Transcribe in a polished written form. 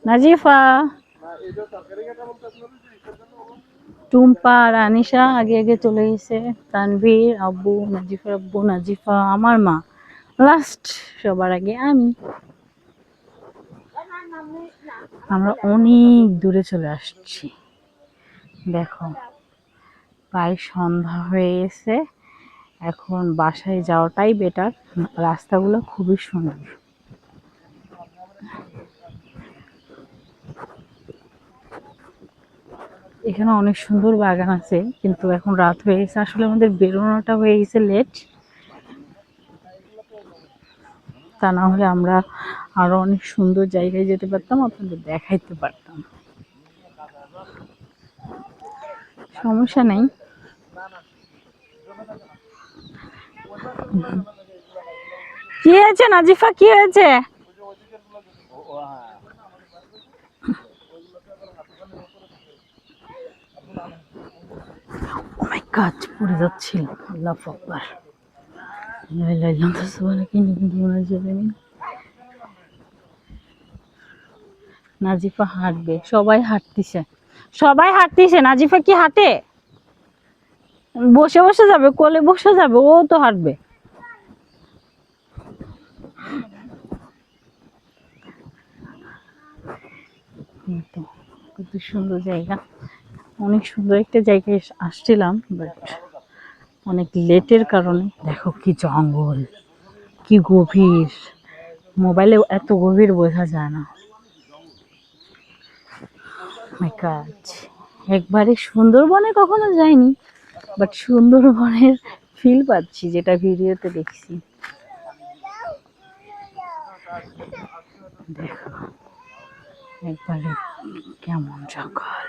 নাজিফা, টুম্পা আর আনিশা আগে আগে চলে গেছে। তানভীর, আব্বু, নাজিফার আব্বু, নাজিফা, আমার মা, লাস্ট সবার আগে আমি। আমরা অনেক দূরে চলে আসছি, দেখো প্রায় সন্ধ্যা হয়ে গেছে। এখন বাসায় যাওয়াটাই বেটার, রাস্তাগুলো খুবই সুন্দর। এখানে অনেক সুন্দর বাগান আছে, কিন্তু এখন রাত হয়ে গেছে, আসলে আমাদের বেরোনোটা হয়ে গেছে লেট। তা না হলে আমরা আরো অনেক সুন্দর জায়গায় যেতে পারতাম, আপনাদের দেখাইতে পারতাম। সমস্যা নেই। কি হয়েছে নাজিফা, কি হয়েছে? কাজ পড়ে যাচ্ছিল, আল্লাহু আকবার। নাজিফা হাঁটবে, সবাই হাঁটতিছে, সবাই হাঁটতিছে। নাজিফা কি হাঁটে? বসে বসে যাবে, কোলে বসে যাবে, ও তো হাঁটবে। কত সুন্দর জায়গা, অনেক সুন্দর একটা জায়গায় আসছিলাম, বাট অনেক লেটের কারণে দেখো কি জঙ্গল, কি গভীর, মোবাইলে এত গভীর বোঝা যায় না। একবারে সুন্দরবনে কখনো যাইনি, বাট সুন্দরবনের ফিল পাচ্ছি যেটা ভিডিওতে দেখছি। দেখো একবারে কেমন জঙ্গল।